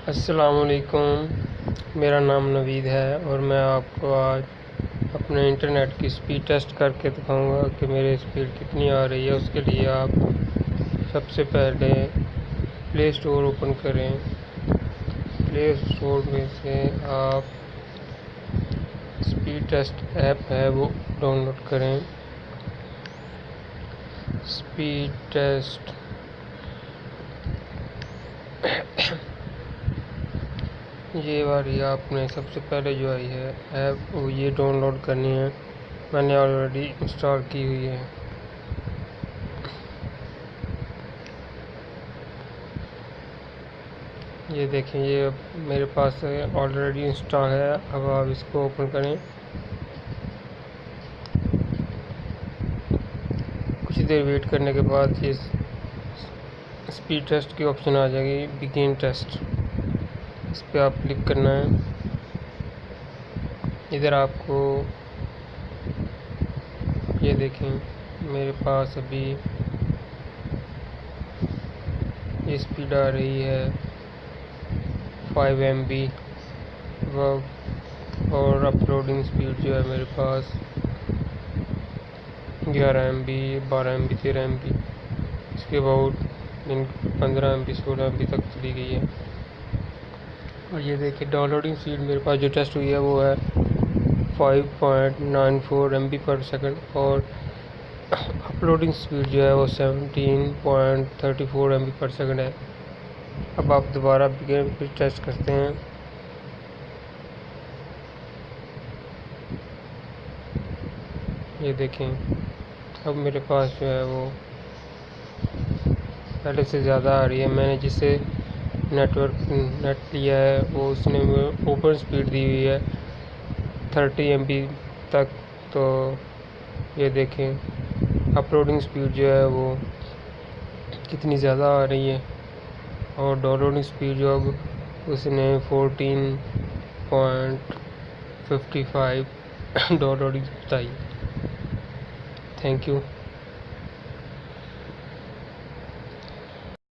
अस्सलामुअलैकुम, मेरा नाम नवीद है और मैं आपको आज अपने इंटरनेट की स्पीड टेस्ट करके दिखाऊंगा कि मेरी स्पीड कितनी आ रही है। उसके लिए आप सबसे पहले प्ले स्टोर ओपन करें। प्ले स्टोर में से आप स्पीड टेस्ट ऐप है वो डाउनलोड करें। स्पीड टेस्ट ये वाली आपने सबसे पहले जो आई है ऐप वो ये डाउनलोड करनी है। मैंने ऑलरेडी इंस्टॉल की हुई है। ये देखें, ये मेरे पास ऑलरेडी इंस्टॉल है। अब आप इसको ओपन करें। कुछ देर वेट करने के बाद ये स्पीड टेस्ट की ऑप्शन आ जाएगी, बिगिन टेस्ट। इस पर आप क्लिक करना है। इधर आपको ये देखें, मेरे पास अभी ये स्पीड आ रही है 5 MB और अपलोडिंग स्पीड जो है मेरे पास 11 MB, 12 MB, 13 MB, इसके बाद 15 MB, 16 MB तक चली गई है। और ये देखिए डाउनलोडिंग स्पीड मेरे पास जो टेस्ट हुई है वो है 5.94 MB पर सेकंड और अपलोडिंग स्पीड जो है वो 17.34 MB पर सेकंड है। अब आप दोबारा बिगिन फिर टेस्ट करते हैं। ये देखें, अब मेरे पास जो है वो पहले से ज़्यादा आ रही है। मैंने जिसे नेट लिया है वो उसने ओपन स्पीड दी हुई है 30 MB तक। तो ये देखें अपलोडिंग स्पीड जो है वो कितनी ज़्यादा आ रही है और डाउनलोडिंग स्पीड जो अब उसने 14.55 डाउनलोडिंग बताई। Thank you.